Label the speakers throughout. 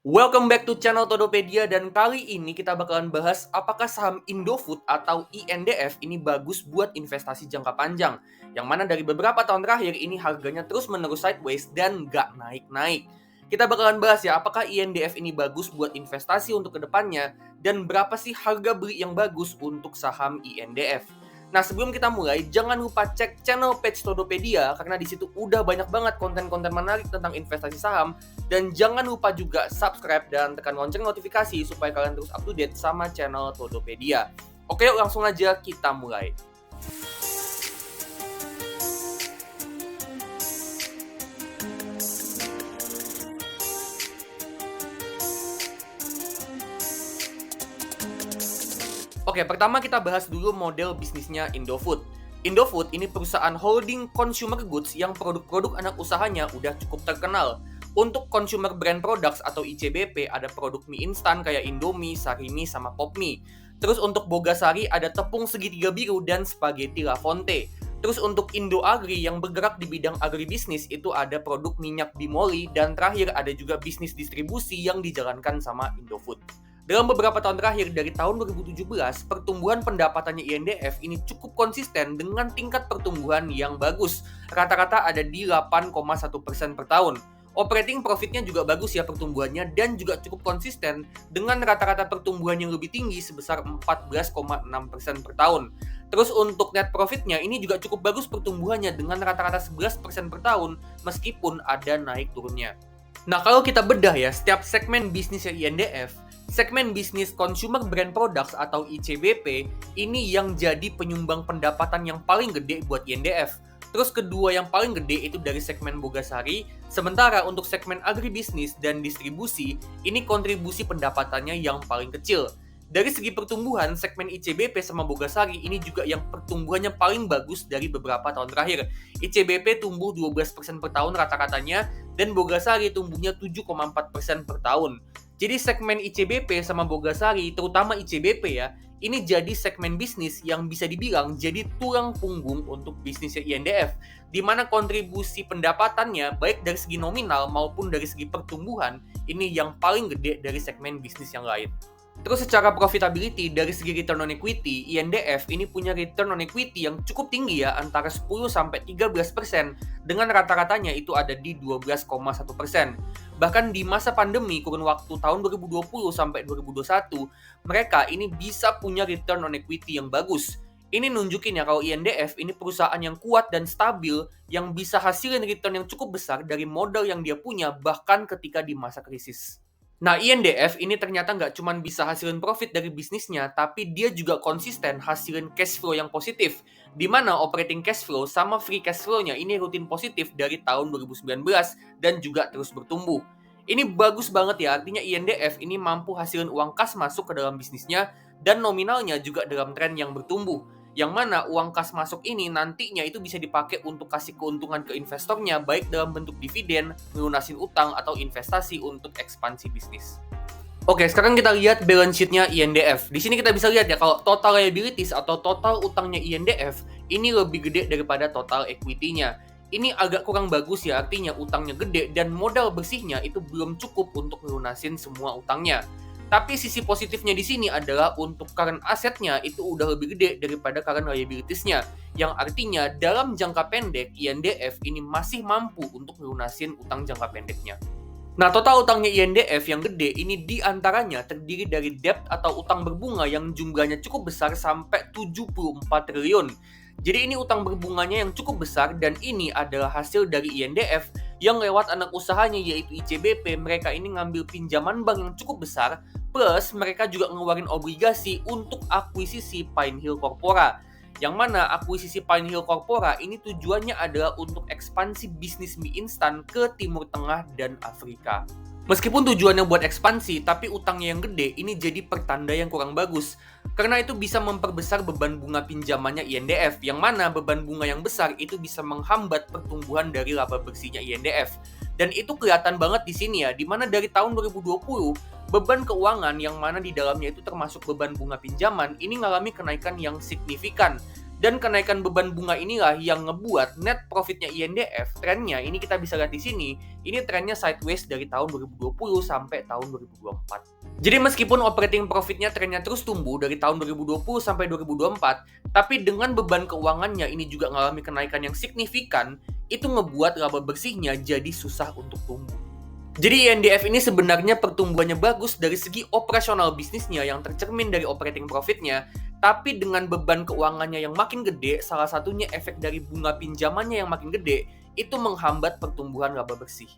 Speaker 1: Welcome back to channel Todopedia dan kali ini kita bakalan bahas apakah saham Indofood atau INDF ini bagus buat investasi jangka panjang. Yang mana dari beberapa tahun terakhir ini harganya terus-menerus sideways dan nggak naik-naik. Kita bakalan bahas ya apakah INDF ini bagus buat investasi untuk kedepannya dan berapa sih harga beli yang bagus untuk saham INDF. Nah, sebelum kita mulai, jangan lupa cek channel page Todopedia karena di situ udah banyak banget konten-konten menarik tentang investasi saham. Dan jangan lupa juga subscribe dan tekan lonceng notifikasi supaya kalian terus up to date sama channel Todopedia. Oke, yuk langsung aja kita mulai. Oke, pertama kita bahas dulu model bisnisnya Indofood. Indofood ini perusahaan holding consumer goods yang produk-produk anak usahanya udah cukup terkenal. Untuk consumer brand products atau ICBP ada produk mie instan kayak Indomie, Sarimi, sama Popmie. Terus untuk Bogasari ada tepung segitiga biru dan spaghetti La Fonte. Terus untuk Indo Agri yang bergerak di bidang agribisnis itu ada produk minyak Bimoli dan terakhir ada juga bisnis distribusi yang dijalankan sama Indofood. Dalam beberapa tahun terakhir dari tahun 2017, pertumbuhan pendapatannya INDF ini cukup konsisten dengan tingkat pertumbuhan yang bagus. Rata-rata ada di 8,1% per tahun. Operating profitnya juga bagus ya pertumbuhannya dan juga cukup konsisten dengan rata-rata pertumbuhan yang lebih tinggi sebesar 14,6% per tahun. Terus untuk net profitnya ini juga cukup bagus pertumbuhannya dengan rata-rata 11% per tahun meskipun ada naik turunnya. Nah, kalau kita bedah ya, setiap segmen bisnisnya INDF, segmen bisnis Consumer Brand Products atau ICBP ini yang jadi penyumbang pendapatan yang paling gede buat INDF. Terus kedua yang paling gede itu dari segmen Bogasari, sementara untuk segmen agribisnis dan distribusi, ini kontribusi pendapatannya yang paling kecil. Dari segi pertumbuhan, segmen ICBP sama Bogasari ini juga yang pertumbuhannya paling bagus dari beberapa tahun terakhir. ICBP tumbuh 12% per tahun rata-ratanya, dan Bogasari tumbuhnya 7,4% per tahun. Jadi segmen ICBP sama Bogasari, terutama ICBP ya, ini jadi segmen bisnis yang bisa dibilang jadi tulang punggung untuk bisnisnya INDF, di mana kontribusi pendapatannya baik dari segi nominal maupun dari segi pertumbuhan ini yang paling gede dari segmen bisnis yang lain. Terus secara profitability dari segi return on equity, INDF ini punya return on equity yang cukup tinggi ya, antara 10-13% dengan rata-ratanya itu ada di 12,1%. Bahkan di masa pandemi kurun waktu tahun 2020 sampai 2021, mereka ini bisa punya return on equity yang bagus. Ini nunjukin ya kalau INDF ini perusahaan yang kuat dan stabil yang bisa hasilin return yang cukup besar dari modal yang dia punya bahkan ketika di masa krisis. Nah, INDF ini ternyata nggak cuma bisa hasilin profit dari bisnisnya, tapi dia juga konsisten hasilin cash flow yang positif, di mana operating cash flow sama free cash flow-nya ini rutin positif dari tahun 2019 dan juga terus bertumbuh. Ini bagus banget ya, artinya INDF ini mampu hasilin uang kas masuk ke dalam bisnisnya dan nominalnya juga dalam tren yang bertumbuh. Yang mana uang kas masuk ini nantinya itu bisa dipakai untuk kasih keuntungan ke investornya baik dalam bentuk dividen, melunasin utang, atau investasi untuk ekspansi bisnis. Oke, sekarang kita lihat balance sheet-nya INDF. Di sini kita bisa lihat ya kalau total liabilities atau total utangnya INDF ini lebih gede daripada total equity-nya. Ini agak kurang bagus ya, artinya utangnya gede dan modal bersihnya itu belum cukup untuk melunasin semua utangnya. Tapi sisi positifnya di sini adalah untuk current assetnya itu udah lebih gede daripada current liabilities-nya. Yang artinya dalam jangka pendek INDF ini masih mampu untuk melunasin utang jangka pendeknya. Nah, total utangnya INDF yang gede ini diantaranya terdiri dari debt atau utang berbunga yang jumlahnya cukup besar sampai 74 triliun. Jadi ini utang berbunganya yang cukup besar dan ini adalah hasil dari INDF yang lewat anak usahanya yaitu ICBP. Mereka ini ngambil pinjaman bank yang cukup besar plus mereka juga ngeluarin obligasi untuk akuisisi Pine Hill Corpora. Yang mana akuisisi Pine Hill Corpora ini tujuannya adalah untuk ekspansi bisnis mie instan ke Timur Tengah dan Afrika. Meskipun tujuannya buat ekspansi, tapi utangnya yang gede ini jadi pertanda yang kurang bagus. Karena itu bisa memperbesar beban bunga pinjamannya INDF, yang mana beban bunga yang besar itu bisa menghambat pertumbuhan dari laba bersihnya INDF. Dan itu kelihatan banget di sini ya, di mana dari tahun 2020, beban keuangan yang mana di dalamnya itu termasuk beban bunga pinjaman, ini ngalami kenaikan yang signifikan. Dan kenaikan beban bunga inilah yang ngebuat net profitnya INDF, trennya ini kita bisa lihat di sini, ini trennya sideways dari tahun 2020 sampai tahun 2024. Jadi meskipun operating profitnya trennya terus tumbuh dari tahun 2020 sampai 2024, tapi dengan beban keuangannya ini juga mengalami kenaikan yang signifikan, itu ngebuat laba bersihnya jadi susah untuk tumbuh. Jadi INDF ini sebenarnya pertumbuhannya bagus dari segi operasional bisnisnya yang tercermin dari operating profitnya, tapi dengan beban keuangannya yang makin gede, salah satunya efek dari bunga pinjamannya yang makin gede, itu menghambat pertumbuhan laba bersih.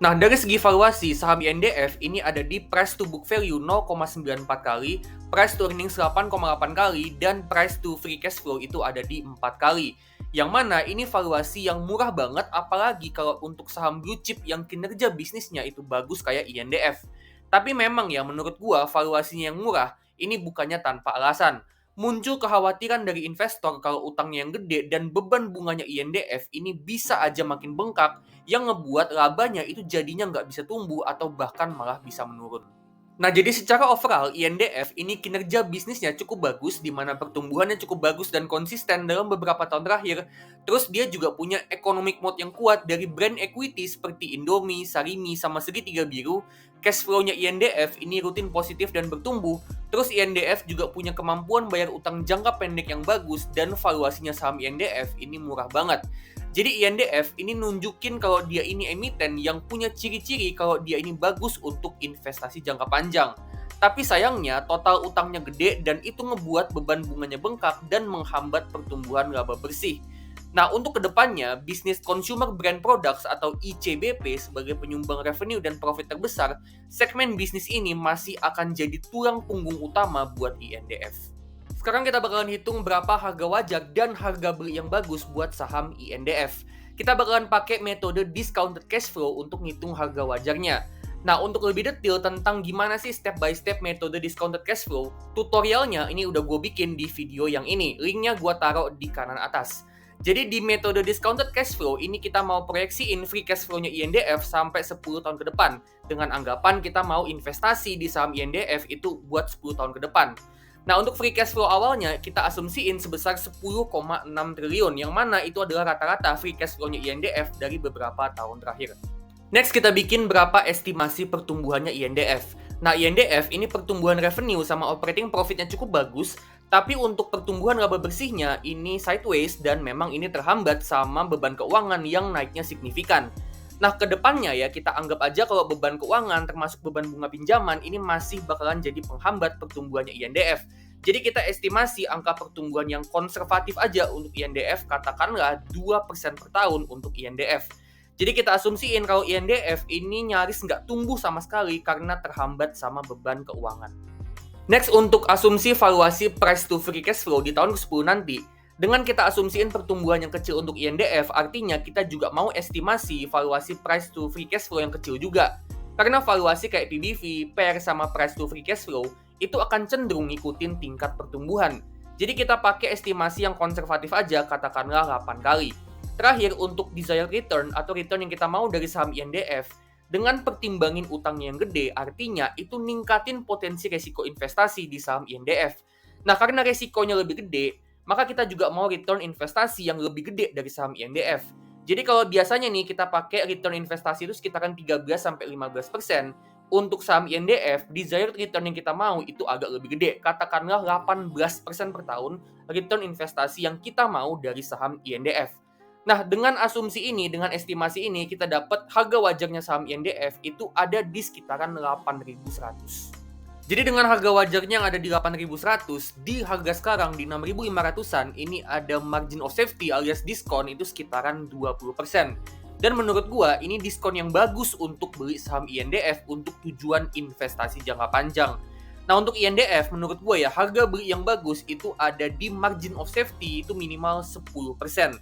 Speaker 1: Nah, dari segi valuasi, saham INDF ini ada di price to book value 0,94 kali, price to earnings 8,8 kali, dan price to free cash flow itu ada di 4 kali. Yang mana ini valuasi yang murah banget, apalagi kalau untuk saham blue chip yang kinerja bisnisnya itu bagus kayak INDF. Tapi memang ya menurut gua valuasinya yang murah ini bukannya tanpa alasan. Muncul kekhawatiran dari investor kalau utangnya yang gede dan beban bunganya INDF ini bisa aja makin bengkak yang ngebuat labanya itu jadinya nggak bisa tumbuh atau bahkan malah bisa menurun. Nah, jadi secara overall, INDF ini kinerja bisnisnya cukup bagus, di mana pertumbuhannya cukup bagus dan konsisten dalam beberapa tahun terakhir. Terus dia juga punya economic mode yang kuat dari brand equity seperti Indomie, Sarimi, sama Segitiga Biru. Cash flow-nya INDF ini rutin positif dan bertumbuh. Terus INDF juga punya kemampuan bayar utang jangka pendek yang bagus dan valuasinya saham INDF ini murah banget. Jadi INDF ini nunjukin kalau dia ini emiten yang punya ciri-ciri kalau dia ini bagus untuk investasi jangka panjang. Tapi sayangnya total utangnya gede dan itu ngebuat beban bunganya bengkak dan menghambat pertumbuhan laba bersih. Nah, untuk kedepannya, bisnis consumer brand products atau ICBP sebagai penyumbang revenue dan profit terbesar, segmen bisnis ini masih akan jadi tulang punggung utama buat INDF. Sekarang kita bakalan hitung berapa harga wajar dan harga beli yang bagus buat saham INDF. Kita bakalan pakai metode discounted cash flow untuk ngitung harga wajarnya. Nah, untuk lebih detail tentang gimana sih step by step metode discounted cash flow, tutorialnya ini udah gue bikin di video yang ini. Linknya gue taruh di kanan atas. Jadi di metode discounted cash flow ini kita mau proyeksiin free cash flow-nya INDF sampai 10 tahun ke depan. Dengan anggapan kita mau investasi di saham INDF itu buat 10 tahun ke depan. Nah, untuk free cash flow awalnya kita asumsiin sebesar 10,6 triliun, yang mana itu adalah rata-rata free cash flow-nya INDF dari beberapa tahun terakhir. Next, kita bikin berapa estimasi pertumbuhannya INDF. Nah, INDF ini pertumbuhan revenue sama operating profitnya cukup bagus, tapi untuk pertumbuhan laba bersihnya ini sideways dan memang ini terhambat sama beban keuangan yang naiknya signifikan. Nah, kedepannya ya kita anggap aja kalau beban keuangan termasuk beban bunga pinjaman ini masih bakalan jadi penghambat pertumbuhannya INDF. Jadi kita estimasi angka pertumbuhan yang konservatif aja untuk INDF, katakanlah 2% per tahun untuk INDF. Jadi kita asumsiin kalau INDF ini nyaris nggak tumbuh sama sekali karena terhambat sama beban keuangan. Next, untuk asumsi valuasi price to free cash flow di tahun ke-10 nanti, dengan kita asumsiin pertumbuhan yang kecil untuk INDF, artinya kita juga mau estimasi valuasi price to free cash flow yang kecil juga. Karena valuasi kayak PBV, PER, sama price to free cash flow itu akan cenderung ngikutin tingkat pertumbuhan. Jadi kita pakai estimasi yang konservatif aja, katakanlah 8 kali. Terakhir, untuk desired return atau return yang kita mau dari saham INDF, dengan pertimbangin utangnya yang gede, artinya itu ningkatin potensi resiko investasi di saham INDF. Nah, karena resikonya lebih gede, maka kita juga mau return investasi yang lebih gede dari saham INDF. Jadi kalau biasanya nih kita pakai return investasi itu sekitaran 13-15%, untuk saham INDF, desired return yang kita mau itu agak lebih gede. Katakanlah 18% per tahun return investasi yang kita mau dari saham INDF. Nah, dengan asumsi ini, dengan estimasi ini, kita dapat harga wajarnya saham INDF itu ada di sekitaran 8.100. Jadi dengan harga wajarnya yang ada di 8.100, di harga sekarang di 6.500-an, ini ada margin of safety alias diskon itu sekitaran 20%. Dan menurut gua, ini diskon yang bagus untuk beli saham INDF untuk tujuan investasi jangka panjang. Nah, untuk INDF, menurut gua ya, harga beli yang bagus itu ada di margin of safety itu minimal 10%.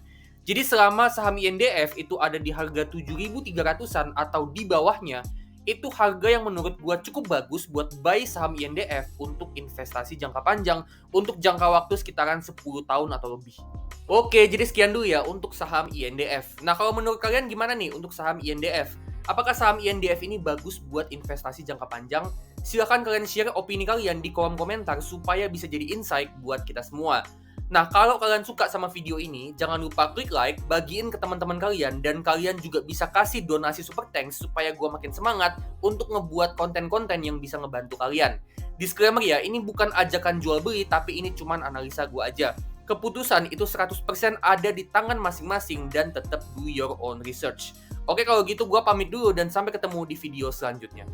Speaker 1: Jadi selama saham INDF itu ada di harga 7.300-an atau di bawahnya, itu harga yang menurut gua cukup bagus buat buy saham INDF untuk investasi jangka panjang untuk jangka waktu sekitaran 10 tahun atau lebih. Oke, jadi sekian dulu ya untuk saham INDF. Nah, kalau menurut kalian gimana nih untuk saham INDF? Apakah saham INDF ini bagus buat investasi jangka panjang? Silahkan kalian share opini kalian di kolom komentar supaya bisa jadi insight buat kita semua. Nah, kalau kalian suka sama video ini, jangan lupa klik like, bagiin ke teman-teman kalian, dan kalian juga bisa kasih donasi super thanks supaya gue makin semangat untuk ngebuat konten-konten yang bisa ngebantu kalian. Disclaimer ya, ini bukan ajakan jual beli, tapi ini cuman analisa gue aja. Keputusan itu 100% ada di tangan masing-masing dan tetap do your own research. Oke, kalau gitu gue pamit dulu dan sampai ketemu di video selanjutnya.